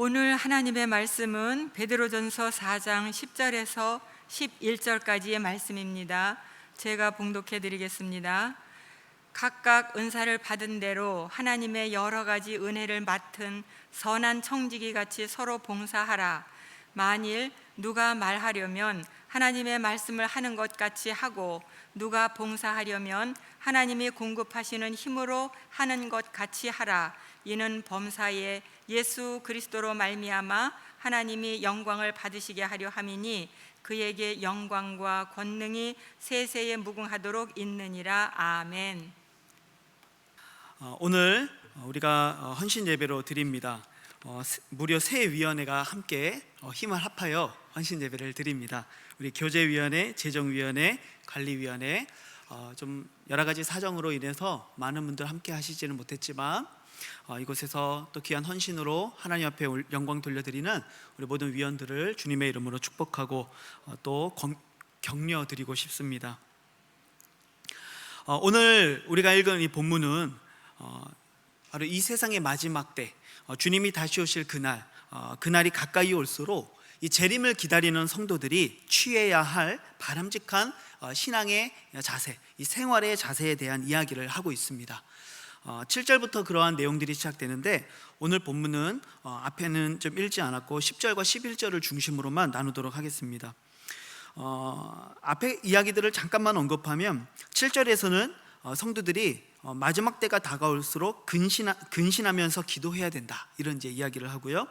오늘 하나님의 말씀은 베드로전서 4장 10절에서 11절까지의 말씀입니다. 제가 봉독해 드리겠습니다. 각각 은사를 받은 대로 하나님의 여러 가지 은혜를 맡은 선한 청지기 같이 서로 봉사하라. 만일 누가 말하려면 하나님의 말씀을 하는 것 같이 하고, 누가 봉사하려면 하나님이 공급하시는 힘으로 하는 것 같이 하라. 이는 범사에 예수 그리스도로 말미암아 하나님이 영광을 받으시게 하려 함이니 그에게 영광과 권능이 세세에 무궁하도록 있느니라. 아멘. 오늘 우리가 헌신 예배로 드립니다. 무려 세 위원회가 함께 힘을 합하여 헌신 예배를 드립니다. 우리 교제위원회, 재정위원회, 관리위원회, 좀 여러 가지 사정으로 인해서 많은 분들 함께 하시지는 못했지만 이곳에서 또 귀한 헌신으로 하나님 앞에 영광 돌려드리는 우리 모든 위원들을 주님의 이름으로 축복하고 또 격려드리고 싶습니다. 오늘 우리가 읽은 이 본문은 바로 이 세상의 마지막 때, 주님이 다시 오실 그날이 가까이 올수록 이 재림을 기다리는 성도들이 취해야 할 바람직한 신앙의 자세, 이 생활의 자세에 대한 이야기를 하고 있습니다. 7절부터 그러한 내용들이 시작되는데, 오늘 본문은 앞에는 좀 읽지 않았고 10절과 11절을 중심으로만 나누도록 하겠습니다. 앞에 이야기들을 잠깐만 언급하면 7절에서는 성도들이 마지막 때가 다가올수록 근신하면서 기도해야 된다, 이런 이제 이야기를 하고요.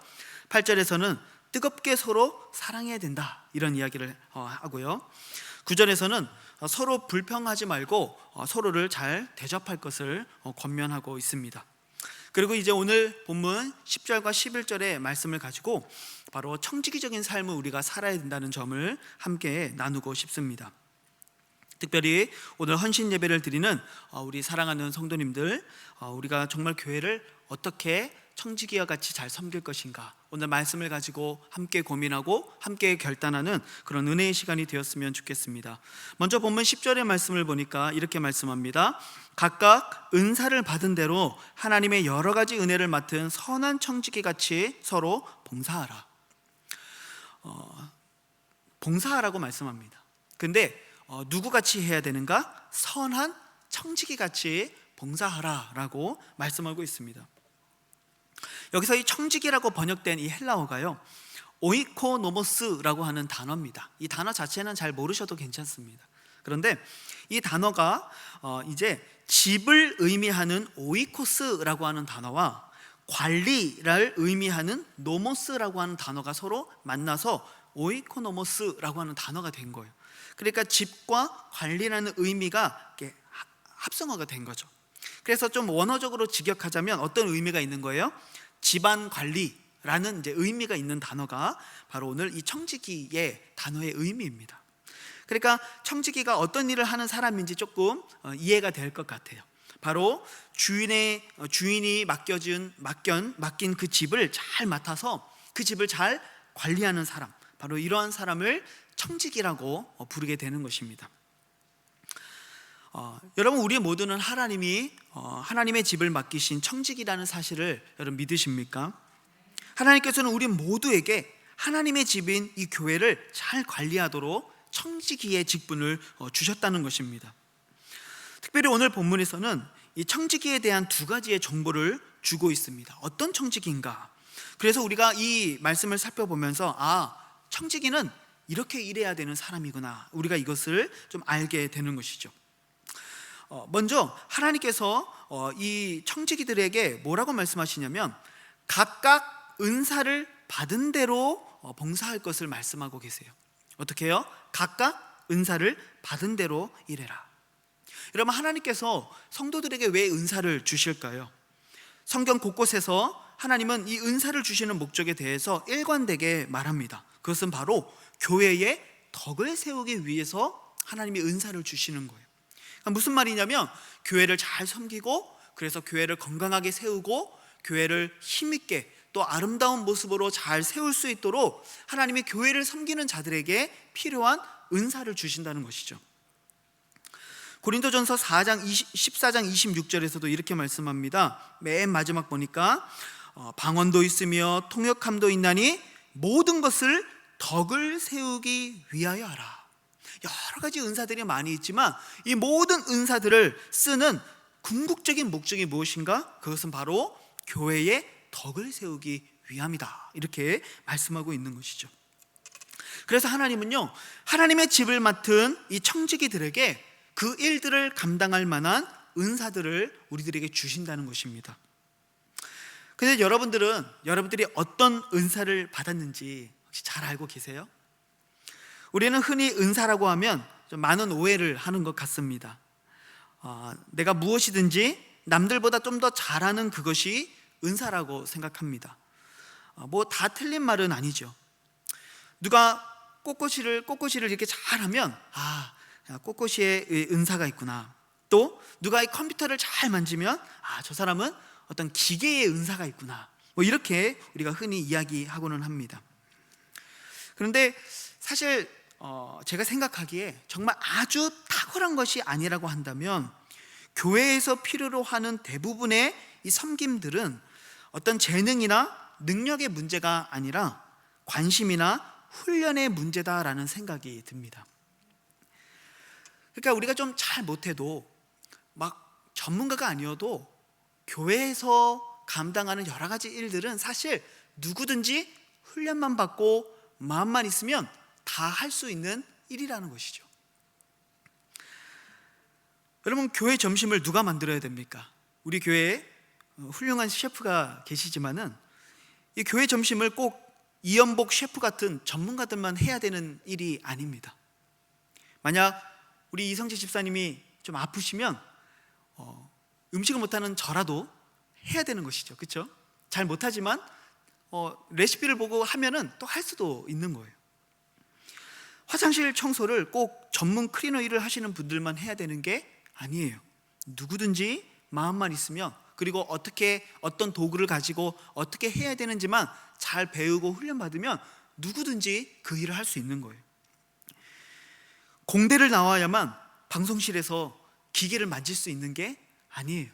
8절에서는 뜨겁게 서로 사랑해야 된다, 이런 이야기를 하고요. 9절에서는 서로 불평하지 말고 서로를 잘 대접할 것을 권면하고 있습니다. 그리고 이제 오늘 본문 10절과 11절의 말씀을 가지고 바로 청지기적인 삶을 우리가 살아야 된다는 점을 함께 나누고 싶습니다. 특별히 오늘 헌신 예배를 드리는 우리 사랑하는 성도님들, 우리가 정말 교회를 어떻게 청지기와 같이 잘 섬길 것인가, 오늘 말씀을 가지고 함께 고민하고 함께 결단하는 그런 은혜의 시간이 되었으면 좋겠습니다. 먼저 본문 10절의 말씀을 보니까 이렇게 말씀합니다. 각각 은사를 받은 대로 하나님의 여러 가지 은혜를 맡은 선한 청지기 같이 서로 봉사하라. 봉사하라고 말씀합니다. 근데 누구같이 해야 되는가? 선한 청지기같이 봉사하라라고 말씀하고 있습니다. 여기서 이 청지기라고 번역된 이 헬라어가요, 오이코노모스라고 하는 단어입니다. 이 단어 자체는 잘 모르셔도 괜찮습니다. 그런데 이 단어가 이제 집을 의미하는 오이코스라고 하는 단어와 관리를 의미하는 노모스라고 하는 단어가 서로 만나서 오이코노모스라고 하는 단어가 된 거예요. 그러니까 집과 관리라는 의미가 합성어가 된 거죠. 그래서 좀 원어적으로 직역하자면 어떤 의미가 있는 거예요? 집안 관리라는 이제 의미가 있는 단어가 바로 오늘 이 청지기의 단어의 의미입니다. 그러니까 청지기가 어떤 일을 하는 사람인지 조금 이해가 될 것 같아요. 바로 주인이 맡긴 그 집을 잘 맡아서 그 집을 잘 관리하는 사람, 바로 이러한 사람을 청지기라고 부르게 되는 것입니다. 여러분, 우리 모두는 하나님의 집을 맡기신 청지기라는 사실을 여러분 믿으십니까? 하나님께서는 우리 모두에게 하나님의 집인 이 교회를 잘 관리하도록 청지기의 직분을 주셨다는 것입니다. 특별히 오늘 본문에서는 이 청지기에 대한 두 가지의 정보를 주고 있습니다. 어떤 청지기인가? 그래서 우리가 이 말씀을 살펴보면서 청지기는 이렇게 일해야 되는 사람이구나, 우리가 이것을 좀 알게 되는 것이죠. 먼저 하나님께서 이 청지기들에게 뭐라고 말씀하시냐면 각각 은사를 받은 대로 봉사할 것을 말씀하고 계세요. 어떻게 해요? 각각 은사를 받은 대로 일해라. 여러분, 하나님께서 성도들에게 왜 은사를 주실까요? 성경 곳곳에서 하나님은 이 은사를 주시는 목적에 대해서 일관되게 말합니다. 그것은 바로 교회의 덕을 세우기 위해서 하나님이 은사를 주시는 거예요. 그러니까 무슨 말이냐면 교회를 잘 섬기고, 그래서 교회를 건강하게 세우고 교회를 힘있게 또 아름다운 모습으로 잘 세울 수 있도록 하나님이 교회를 섬기는 자들에게 필요한 은사를 주신다는 것이죠. 고린도전서 14장 26절에서도 이렇게 말씀합니다. 맨 마지막 보니까 방언도 있으며 통역함도 있나니 모든 것을 덕을 세우기 위하여 하라. 여러 가지 은사들이 많이 있지만 이 모든 은사들을 쓰는 궁극적인 목적이 무엇인가? 그것은 바로 교회의 덕을 세우기 위함이다. 이렇게 말씀하고 있는 것이죠. 그래서 하나님은요, 하나님의 집을 맡은 이 청지기들에게 그 일들을 감당할 만한 은사들을 우리들에게 주신다는 것입니다. 근데 여러분들이 어떤 은사를 받았는지 혹시 잘 알고 계세요? 우리는 흔히 은사라고 하면 좀 많은 오해를 하는 것 같습니다. 내가 무엇이든지 남들보다 좀 더 잘하는 그것이 은사라고 생각합니다. 뭐 다 틀린 말은 아니죠. 누가 꽃꽂이를 이렇게 잘하면 꽃꽂이에 은사가 있구나. 또 누가 이 컴퓨터를 잘 만지면 저 사람은 어떤 기계의 은사가 있구나. 뭐 이렇게 우리가 흔히 이야기하고는 합니다. 그런데 사실 제가 생각하기에 정말 아주 탁월한 것이 아니라고 한다면 교회에서 필요로 하는 대부분의 이 섬김들은 어떤 재능이나 능력의 문제가 아니라 관심이나 훈련의 문제다라는 생각이 듭니다. 그러니까 우리가 좀 잘 못해도 막 전문가가 아니어도 교회에서 감당하는 여러 가지 일들은 사실 누구든지 훈련만 받고 마음만 있으면 다 할 수 있는 일이라는 것이죠. 여러분, 교회 점심을 누가 만들어야 됩니까? 우리 교회에 훌륭한 셰프가 계시지만은 이 교회 점심을 꼭 이연복 셰프 같은 전문가들만 해야 되는 일이 아닙니다. 만약 우리 이성재 집사님이 좀 아프시면 음식을 못하는 저라도 해야 되는 것이죠. 그렇죠? 잘 못하지만 레시피를 보고 하면은 또 할 수도 있는 거예요. 화장실 청소를 꼭 전문 클리너 일을 하시는 분들만 해야 되는 게 아니에요. 누구든지 마음만 있으면, 그리고 어떤 도구를 가지고 어떻게 해야 되는지만 잘 배우고 훈련받으면 누구든지 그 일을 할 수 있는 거예요. 공대를 나와야만 방송실에서 기계를 만질 수 있는 게 아니에요.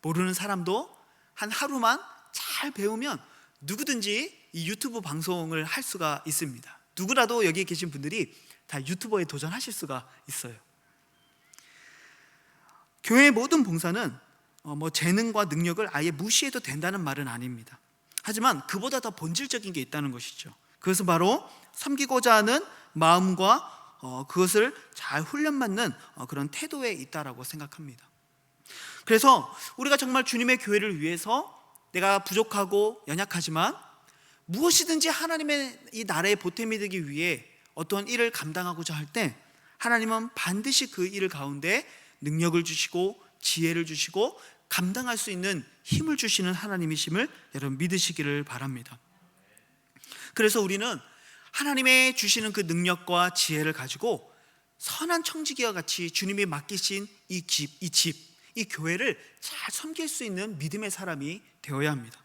모르는 사람도 한 하루만 잘 배우면 누구든지 이 유튜브 방송을 할 수가 있습니다. 누구라도 여기 계신 분들이 다 유튜버에 도전하실 수가 있어요. 교회의 모든 봉사는 재능과 능력을 아예 무시해도 된다는 말은 아닙니다. 하지만 그보다 더 본질적인 게 있다는 것이죠. 그것은 바로 섬기고자 하는 마음과 그것을 잘 훈련받는 그런 태도에 있다라고 생각합니다. 그래서 우리가 정말 주님의 교회를 위해서 내가 부족하고 연약하지만 무엇이든지 하나님의 이 나라의 보탬이 되기 위해 어떤 일을 감당하고자 할 때 하나님은 반드시 그 일 가운데 능력을 주시고 지혜를 주시고 감당할 수 있는 힘을 주시는 하나님이심을 여러분 믿으시기를 바랍니다. 그래서 우리는 하나님의 주시는 그 능력과 지혜를 가지고 선한 청지기와 같이 주님이 맡기신 이 교회를 잘 섬길 수 있는 믿음의 사람이 되어야 합니다.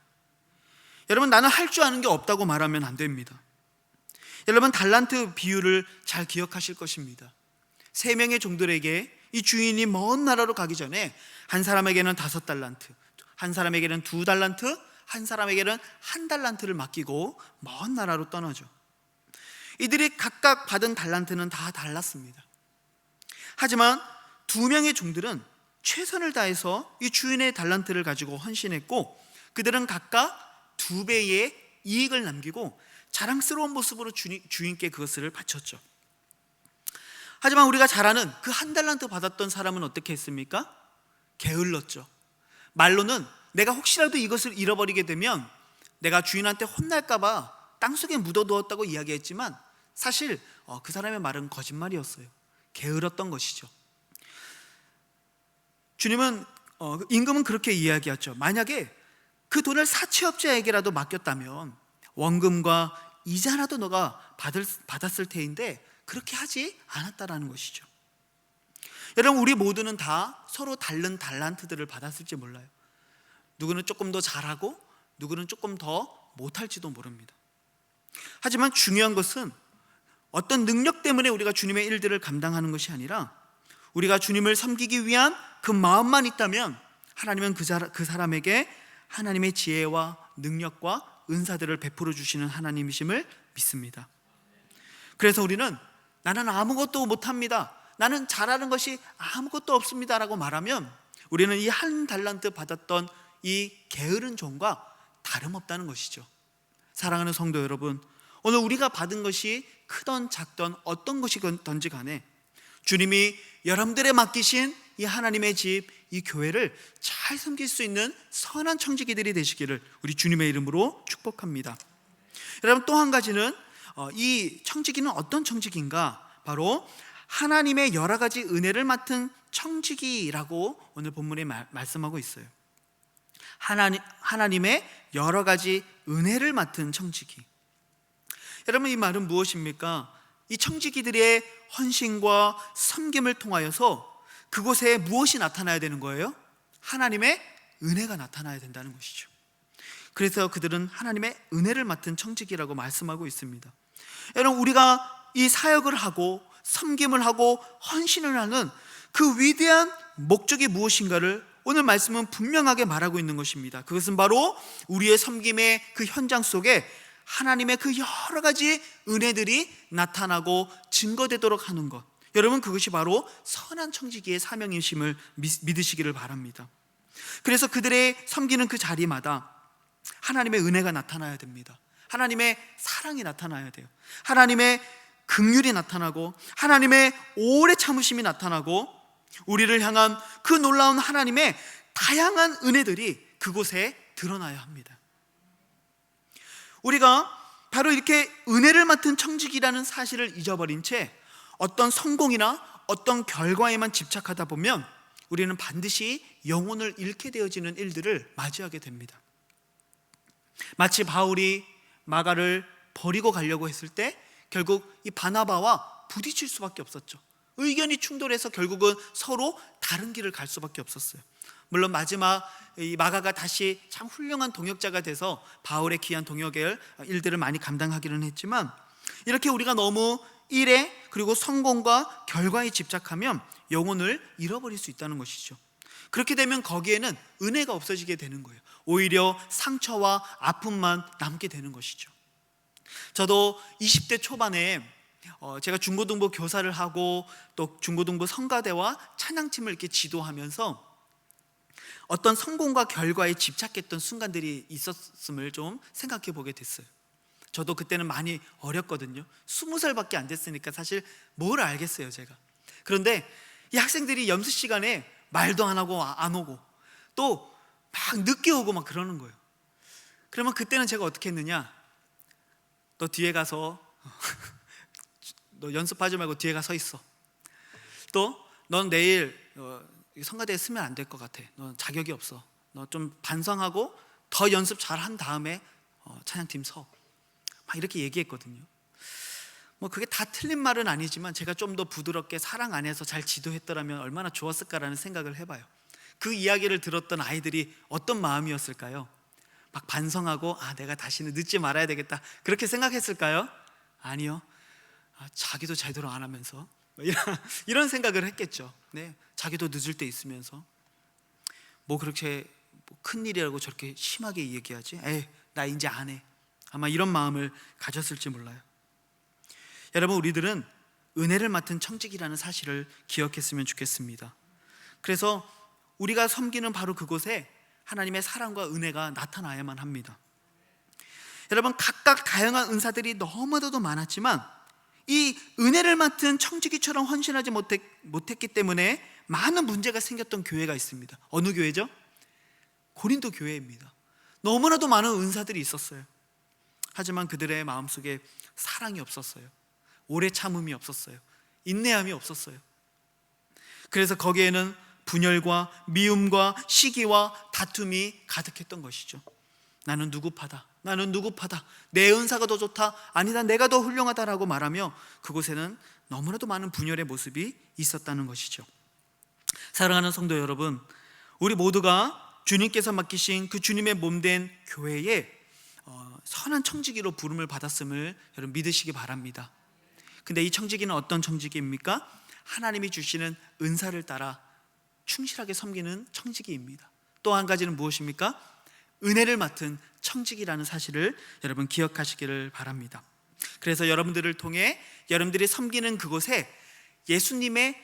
여러분, 나는 할 줄 아는 게 없다고 말하면 안 됩니다. 여러분, 달란트 비유를 잘 기억하실 것입니다. 3명의 종들에게 이 주인이 먼 나라로 가기 전에 한 사람에게는 5달란트, 한 사람에게는 2달란트, 한 사람에게는 1달란트를 맡기고 먼 나라로 떠나죠. 이들이 각각 받은 달란트는 다 달랐습니다. 하지만 2명의 종들은 최선을 다해서 이 주인의 달란트를 가지고 헌신했고 그들은 각각 2배의 이익을 남기고 자랑스러운 모습으로 주인께 그것을 바쳤죠. 하지만 우리가 잘 아는 그 1달란트 받았던 사람은 어떻게 했습니까? 게을렀죠. 말로는 내가 혹시라도 이것을 잃어버리게 되면 내가 주인한테 혼날까 봐 땅속에 묻어두었다고 이야기했지만 사실 그 사람의 말은 거짓말이었어요. 게을렀던 것이죠. 주님은 임금은 그렇게 이야기하죠. 만약에 그 돈을 사채업자에게라도 맡겼다면 원금과 이자라도 너가 받았을 테인데 그렇게 하지 않았다라는 것이죠. 여러분, 우리 모두는 다 서로 다른 달란트들을 받았을지 몰라요. 누구는 조금 더 잘하고 누구는 조금 더 못할지도 모릅니다. 하지만 중요한 것은 어떤 능력 때문에 우리가 주님의 일들을 감당하는 것이 아니라 우리가 주님을 섬기기 위한 그 마음만 있다면 하나님은 그 사람에게 하나님의 지혜와 능력과 은사들을 베풀어 주시는 하나님이심을 믿습니다. 그래서 우리는 나는 아무것도 못합니다, 나는 잘하는 것이 아무것도 없습니다 라고 말하면 우리는 이 한 달란트 받았던 이 게으른 종과 다름없다는 것이죠. 사랑하는 성도 여러분, 오늘 우리가 받은 것이 크던 작던 어떤 것이든지 간에 주님이 여러분들의 맡기신 이 하나님의 집, 이 교회를 잘 섬길 수 있는 선한 청지기들이 되시기를 우리 주님의 이름으로 축복합니다. 여러분, 또 한 가지는 이 청지기는 어떤 청지기인가? 바로 하나님의 여러 가지 은혜를 맡은 청지기라고 오늘 본문에 말씀하고 있어요. 하나님의 여러 가지 은혜를 맡은 청지기. 여러분, 이 말은 무엇입니까? 이 청지기들의 헌신과 섬김을 통하여서 그곳에 무엇이 나타나야 되는 거예요? 하나님의 은혜가 나타나야 된다는 것이죠. 그래서 그들은 하나님의 은혜를 맡은 청지기라고 말씀하고 있습니다. 여러분, 우리가 이 사역을 하고 섬김을 하고 헌신을 하는 그 위대한 목적이 무엇인가를 오늘 말씀은 분명하게 말하고 있는 것입니다. 그것은 바로 우리의 섬김의 그 현장 속에 하나님의 그 여러 가지 은혜들이 나타나고 증거되도록 하는 것, 여러분, 그것이 바로 선한 청지기의 사명이심을 믿으시기를 바랍니다. 그래서 그들의 섬기는 그 자리마다 하나님의 은혜가 나타나야 됩니다. 하나님의 사랑이 나타나야 돼요. 하나님의 긍휼이 나타나고 하나님의 오래 참으심이 나타나고 우리를 향한 그 놀라운 하나님의 다양한 은혜들이 그곳에 드러나야 합니다. 우리가 바로 이렇게 은혜를 맡은 청지기라는 사실을 잊어버린 채 어떤 성공이나 어떤 결과에만 집착하다 보면 우리는 반드시 영혼을 잃게 되어지는 일들을 맞이하게 됩니다. 마치 바울이 마가를 버리고 가려고 했을 때 결국 이 바나바와 부딪힐 수밖에 없었죠. 의견이 충돌해서 결국은 서로 다른 길을 갈 수밖에 없었어요. 물론 마지막 이 마가가 다시 참 훌륭한 동역자가 돼서 바울의 귀한 동역의 일들을 많이 감당하기는 했지만, 이렇게 우리가 너무 일에 그리고 성공과 결과에 집착하면 영혼을 잃어버릴 수 있다는 것이죠. 그렇게 되면 거기에는 은혜가 없어지게 되는 거예요. 오히려 상처와 아픔만 남게 되는 것이죠. 저도 20대 초반에 제가 중고등부 교사를 하고 또 중고등부 성가대와 찬양팀을 이렇게 지도하면서 어떤 성공과 결과에 집착했던 순간들이 있었음을 좀 생각해 보게 됐어요. 저도 그때는 많이 어렸거든요. 20살밖에 안 됐으니까 사실 뭘 알겠어요, 제가. 그런데 이 학생들이 연습 시간에 말도 안 하고 안 오고 또 막 늦게 오고 막 그러는 거예요. 그러면 그때는 제가 어떻게 했느냐? 너 뒤에 가서 너 연습하지 말고 뒤에 가서 서 있어. 또 넌 내일 성가대에 쓰면 안 될 것 같아. 너 자격이 없어. 너 좀 반성하고 더 연습 잘 한 다음에 찬양팀 서. 막 이렇게 얘기했거든요. 뭐 그게 다 틀린 말은 아니지만 제가 좀 더 부드럽게 사랑 안에서 잘 지도했더라면 얼마나 좋았을까라는 생각을 해봐요. 그 이야기를 들었던 아이들이 어떤 마음이었을까요? 막 반성하고 내가 다시는 늦지 말아야 되겠다 그렇게 생각했을까요? 아니요. 자기도 제대로 안 하면서 이런 생각을 했겠죠. 네, 자기도 늦을 때 있으면서 뭐 그렇게 큰일이라고 저렇게 심하게 얘기하지? 나 이제 안 해. 아마 이런 마음을 가졌을지 몰라요. 여러분, 우리들은 은혜를 맡은 청지기라는 사실을 기억했으면 좋겠습니다. 그래서 우리가 섬기는 바로 그곳에 하나님의 사랑과 은혜가 나타나야만 합니다. 여러분, 각각 다양한 은사들이 너무나도 많았지만 이 은혜를 맡은 청지기처럼 헌신하지 못했기 때문에 많은 문제가 생겼던 교회가 있습니다. 어느 교회죠? 고린도 교회입니다. 너무나도 많은 은사들이 있었어요. 하지만 그들의 마음속에 사랑이 없었어요. 오래 참음이 없었어요. 인내함이 없었어요. 그래서 거기에는 분열과 미움과 시기와 다툼이 가득했던 것이죠. 나는 누구파다. 나는 누구파다. 내 은사가 더 좋다. 아니다, 내가 더 훌륭하다라고 말하며 그곳에는 너무나도 많은 분열의 모습이 있었다는 것이죠. 사랑하는 성도 여러분, 우리 모두가 주님께서 맡기신 그 주님의 몸된 교회에 선한 청지기로 부름을 받았음을 여러분 믿으시기 바랍니다. 근데 이 청지기는 어떤 청지기입니까? 하나님이 주시는 은사를 따라 충실하게 섬기는 청지기입니다. 또 한 가지는 무엇입니까? 은혜를 맡은 청직이라는 사실을 여러분 기억하시기를 바랍니다. 그래서 여러분들을 통해 여러분들이 섬기는 그곳에 예수님의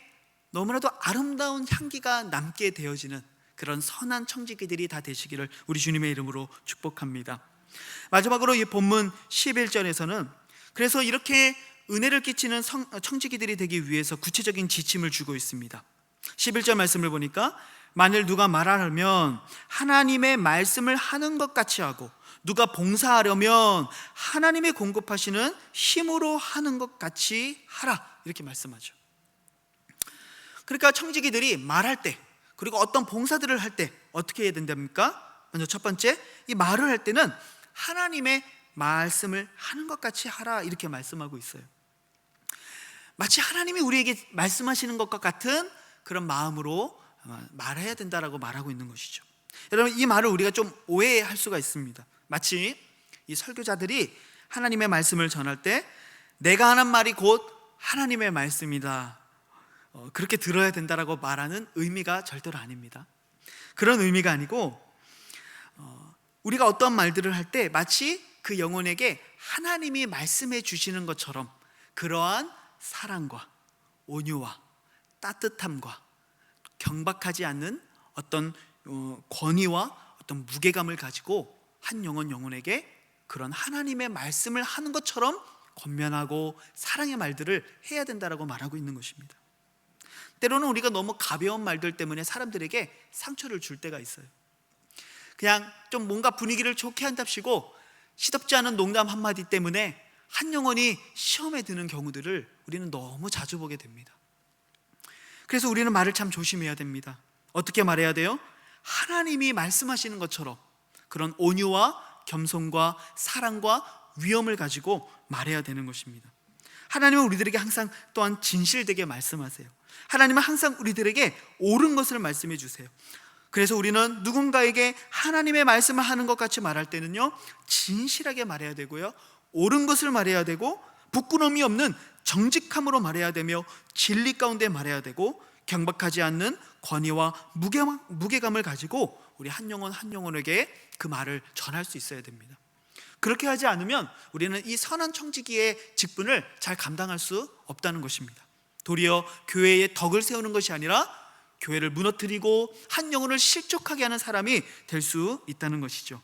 너무나도 아름다운 향기가 남게 되어지는 그런 선한 청지기들이 다 되시기를 우리 주님의 이름으로 축복합니다. 마지막으로 이 본문 11절에서는 그래서 이렇게 은혜를 끼치는 청지기들이 되기 위해서 구체적인 지침을 주고 있습니다. 11절 말씀을 보니까 만일 누가 말하려면 하나님의 말씀을 하는 것 같이 하고 누가 봉사하려면 하나님의 공급하시는 힘으로 하는 것 같이 하라, 이렇게 말씀하죠. 그러니까 청지기들이 말할 때, 그리고 어떤 봉사들을 할 때 어떻게 해야 된답니까? 먼저 첫 번째, 이 말을 할 때는 하나님의 말씀을 하는 것 같이 하라, 이렇게 말씀하고 있어요. 마치 하나님이 우리에게 말씀하시는 것과 같은 그런 마음으로 말해야 된다라고 말하고 있는 것이죠. 여러분, 이 말을 우리가 좀 오해할 수가 있습니다. 마치 이 설교자들이 하나님의 말씀을 전할 때 내가 하는 말이 곧 하나님의 말씀이다, 그렇게 들어야 된다라고 말하는 의미가 절대로 아닙니다. 그런 의미가 아니고 우리가 어떤 말들을 할 때 마치 그 영혼에게 하나님이 말씀해 주시는 것처럼 그러한 사랑과 온유와 따뜻함과 경박하지 않는 어떤 권위와 어떤 무게감을 가지고 한 영혼에게 그런 하나님의 말씀을 하는 것처럼 권면하고 사랑의 말들을 해야 된다라고 말하고 있는 것입니다. 때로는 우리가 너무 가벼운 말들 때문에 사람들에게 상처를 줄 때가 있어요. 그냥 좀 뭔가 분위기를 좋게 한답시고 시덥지 않은 농담 한마디 때문에 한 영혼이 시험에 드는 경우들을 우리는 너무 자주 보게 됩니다. 그래서 우리는 말을 참 조심해야 됩니다. 어떻게 말해야 돼요? 하나님이 말씀하시는 것처럼 그런 온유와 겸손과 사랑과 위엄을 가지고 말해야 되는 것입니다. 하나님은 우리들에게 항상 또한 진실되게 말씀하세요. 하나님은 항상 우리들에게 옳은 것을 말씀해 주세요. 그래서 우리는 누군가에게 하나님의 말씀을 하는 것 같이 말할 때는요, 진실하게 말해야 되고요, 옳은 것을 말해야 되고 부끄러움이 없는 정직함으로 말해야 되며 진리 가운데 말해야 되고 경박하지 않는 권위와 무게감을 가지고 우리 한 영혼에게 그 말을 전할 수 있어야 됩니다. 그렇게 하지 않으면 우리는 이 선한 청지기의 직분을 잘 감당할 수 없다는 것입니다. 도리어 교회의 덕을 세우는 것이 아니라 교회를 무너뜨리고 한 영혼을 실족하게 하는 사람이 될 수 있다는 것이죠.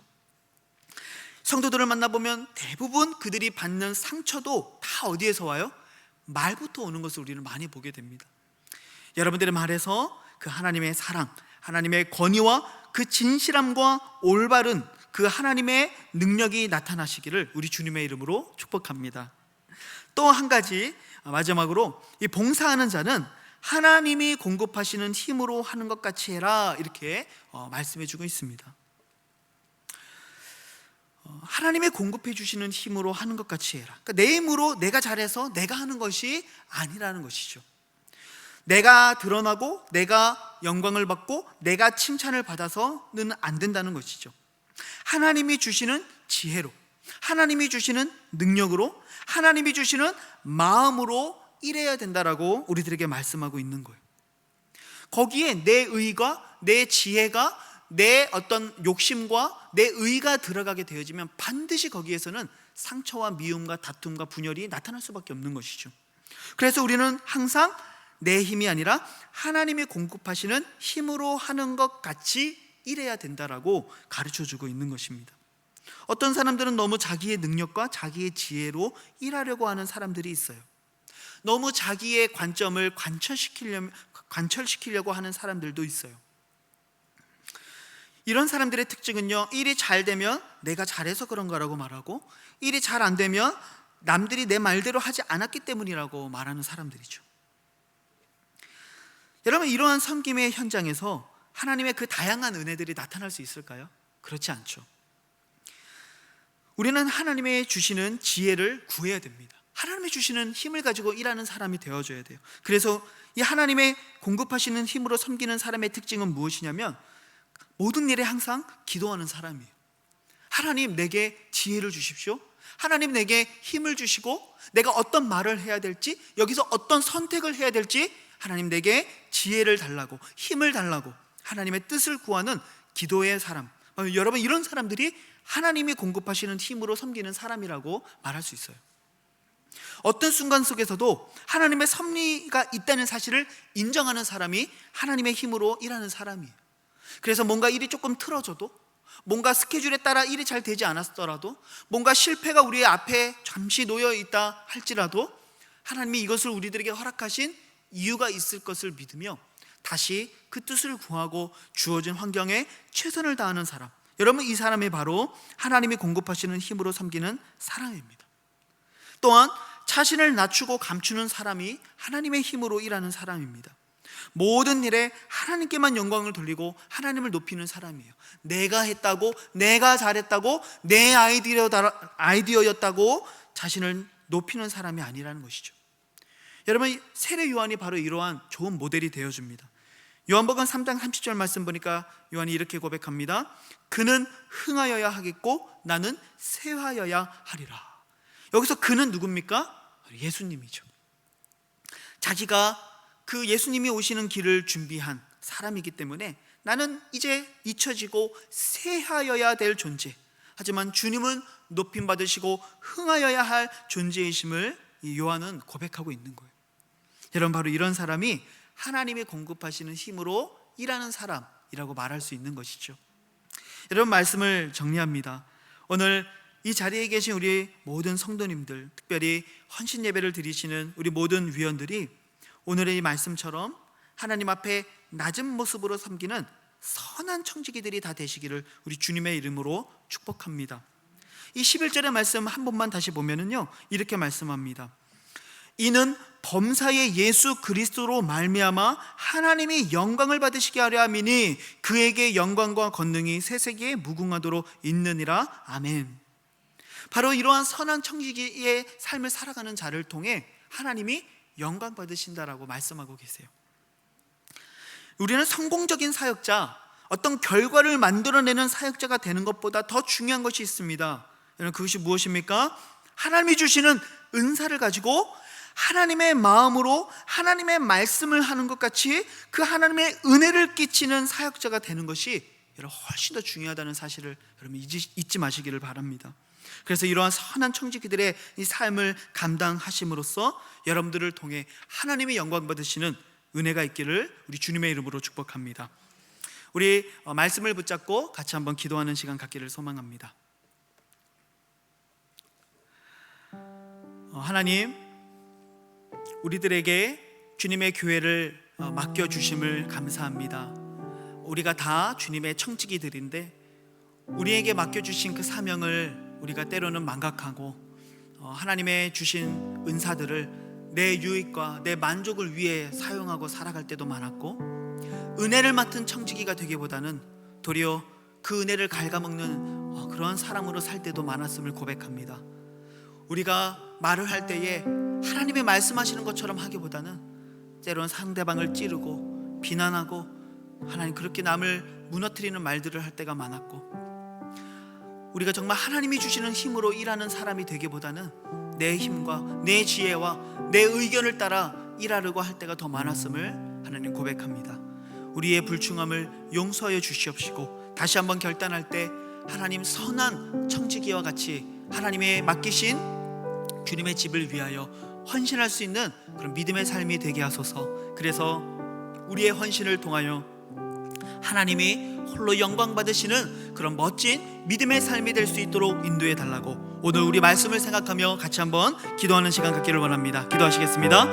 성도들을 만나보면 대부분 그들이 받는 상처도 다 어디에서 와요? 말부터 오는 것을 우리는 많이 보게 됩니다. 여러분들의 말에서 그 하나님의 사랑, 하나님의 권위와 그 진실함과 올바른 그 하나님의 능력이 나타나시기를 우리 주님의 이름으로 축복합니다. 또 한 가지, 마지막으로 이 봉사하는 자는 하나님이 공급하시는 힘으로 하는 것 같이 해라, 이렇게 말씀해 주고 있습니다. 하나님의 공급해 주시는 힘으로 하는 것 같이 해라. 그러니까 내 힘으로 내가 잘해서 내가 하는 것이 아니라는 것이죠. 내가 드러나고 내가 영광을 받고 내가 칭찬을 받아서는 안 된다는 것이죠. 하나님이 주시는 지혜로, 하나님이 주시는 능력으로, 하나님이 주시는 마음으로 일해야 된다라고 우리들에게 말씀하고 있는 거예요. 거기에 내 의가, 내 지혜가, 내 어떤 욕심과 내 의가 들어가게 되어지면 반드시 거기에서는 상처와 미움과 다툼과 분열이 나타날 수밖에 없는 것이죠. 그래서 우리는 항상 내 힘이 아니라 하나님이 공급하시는 힘으로 하는 것 같이 일해야 된다라고 가르쳐주고 있는 것입니다. 어떤 사람들은 너무 자기의 능력과 자기의 지혜로 일하려고 하는 사람들이 있어요. 너무 자기의 관점을 관철시키려고 하는 사람들도 있어요. 이런 사람들의 특징은요, 일이 잘 되면 내가 잘해서 그런 거라고 말하고, 일이 잘 안 되면 남들이 내 말대로 하지 않았기 때문이라고 말하는 사람들이죠. 여러분, 이러한 섬김의 현장에서 하나님의 그 다양한 은혜들이 나타날 수 있을까요? 그렇지 않죠. 우리는 하나님의 주시는 지혜를 구해야 됩니다. 하나님의 주시는 힘을 가지고 일하는 사람이 되어줘야 돼요. 그래서 이 하나님의 공급하시는 힘으로 섬기는 사람의 특징은 무엇이냐면 모든 일에 항상 기도하는 사람이에요. 하나님, 내게 지혜를 주십시오. 하나님, 내게 힘을 주시고 내가 어떤 말을 해야 될지, 여기서 어떤 선택을 해야 될지 하나님, 내게 지혜를 달라고, 힘을 달라고 하나님의 뜻을 구하는 기도의 사람, 여러분, 이런 사람들이 하나님이 공급하시는 힘으로 섬기는 사람이라고 말할 수 있어요. 어떤 순간 속에서도 하나님의 섭리가 있다는 사실을 인정하는 사람이 하나님의 힘으로 일하는 사람이에요. 그래서 뭔가 일이 조금 틀어져도, 뭔가 스케줄에 따라 일이 잘 되지 않았더라도, 뭔가 실패가 우리의 앞에 잠시 놓여 있다 할지라도 하나님이 이것을 우리들에게 허락하신 이유가 있을 것을 믿으며 다시 그 뜻을 구하고 주어진 환경에 최선을 다하는 사람, 여러분, 이 사람이 바로 하나님이 공급하시는 힘으로 섬기는 사람입니다. 또한 자신을 낮추고 감추는 사람이 하나님의 힘으로 일하는 사람입니다. 모든 일에 하나님께만 영광을 돌리고 하나님을 높이는 사람이에요. 내가 했다고, 내가 잘했다고, 내 아이디어였다고 자신을 높이는 사람이 아니라는 것이죠. 여러분, 세례 요한이 바로 이러한 좋은 모델이 되어줍니다. 요한복음 3장 30절 말씀 보니까 요한이 이렇게 고백합니다. 그는 흥하여야 하겠고 나는 쇠하여야 하리라. 여기서 그는 누굽니까? 예수님이죠. 자기가 그 예수님이 오시는 길을 준비한 사람이기 때문에 나는 이제 잊혀지고 쇠하여야 될 존재, 하지만 주님은 높임 받으시고 흥하여야 할 존재이심을 이 요한은 고백하고 있는 거예요. 여러분, 바로 이런 사람이 하나님이 공급하시는 힘으로 일하는 사람이라고 말할 수 있는 것이죠. 여러분, 말씀을 정리합니다. 오늘 이 자리에 계신 우리 모든 성도님들, 특별히 헌신 예배를 드리시는 우리 모든 위원들이 오늘의 이 말씀처럼 하나님 앞에 낮은 모습으로 섬기는 선한 청지기들이 다 되시기를 우리 주님의 이름으로 축복합니다. 이 11절의 말씀 한 번만 다시 보면은요, 이렇게 말씀합니다. 이는 범사의 예수 그리스도로 말미암아 하나님이 영광을 받으시게 하려 함이니 그에게 영광과 권능이 세세기에 무궁하도록 있느니라. 아멘. 바로 이러한 선한 청지기의 삶을 살아가는 자를 통해 하나님이 영광 받으신다라고 말씀하고 계세요. 우리는 성공적인 사역자, 어떤 결과를 만들어내는 사역자가 되는 것보다 더 중요한 것이 있습니다. 여러분, 그것이 무엇입니까? 하나님이 주시는 은사를 가지고 하나님의 마음으로 하나님의 말씀을 하는 것 같이 그 하나님의 은혜를 끼치는 사역자가 되는 것이 여러분 훨씬 더 중요하다는 사실을 여러분 잊지 마시기를 바랍니다. 그래서 이러한 선한 청지기들의 이 삶을 감당하심으로써 여러분들을 통해 하나님의 영광 받으시는 은혜가 있기를 우리 주님의 이름으로 축복합니다. 우리 말씀을 붙잡고 같이 한번 기도하는 시간 갖기를 소망합니다. 하나님, 우리들에게 주님의 교회를 맡겨주심을 감사합니다. 우리가 다 주님의 청지기들인데 우리에게 맡겨주신 그 사명을 우리가 때로는 망각하고 하나님의 주신 은사들을 내 유익과 내 만족을 위해 사용하고 살아갈 때도 많았고, 은혜를 맡은 청지기가 되기보다는 도리어 그 은혜를 갉아먹는 그런 사람으로 살 때도 많았음을 고백합니다. 우리가 말을 할 때에 하나님의 말씀하시는 것처럼 하기보다는 때로는 상대방을 찌르고 비난하고 하나님 그렇게 남을 무너뜨리는 말들을 할 때가 많았고, 우리가 정말 하나님이 주시는 힘으로 일하는 사람이 되기보다는 내 힘과 내 지혜와 내 의견을 따라 일하려고 할 때가 더 많았음을 하나님 고백합니다. 우리의 불충함을 용서하여 주시옵시고 다시 한번 결단할 때 하나님 선한 청지기와 같이 하나님의 맡기신 주님의 집을 위하여 헌신할 수 있는 그런 믿음의 삶이 되게 하소서. 그래서 우리의 헌신을 통하여 하나님이 홀로 영광 받으시는 그런 멋진 믿음의 삶이 될 수 있도록 인도해 달라고 오늘 우리 말씀을 생각하며 같이 한번 기도하는 시간 갖기를 원합니다. 기도하시겠습니다.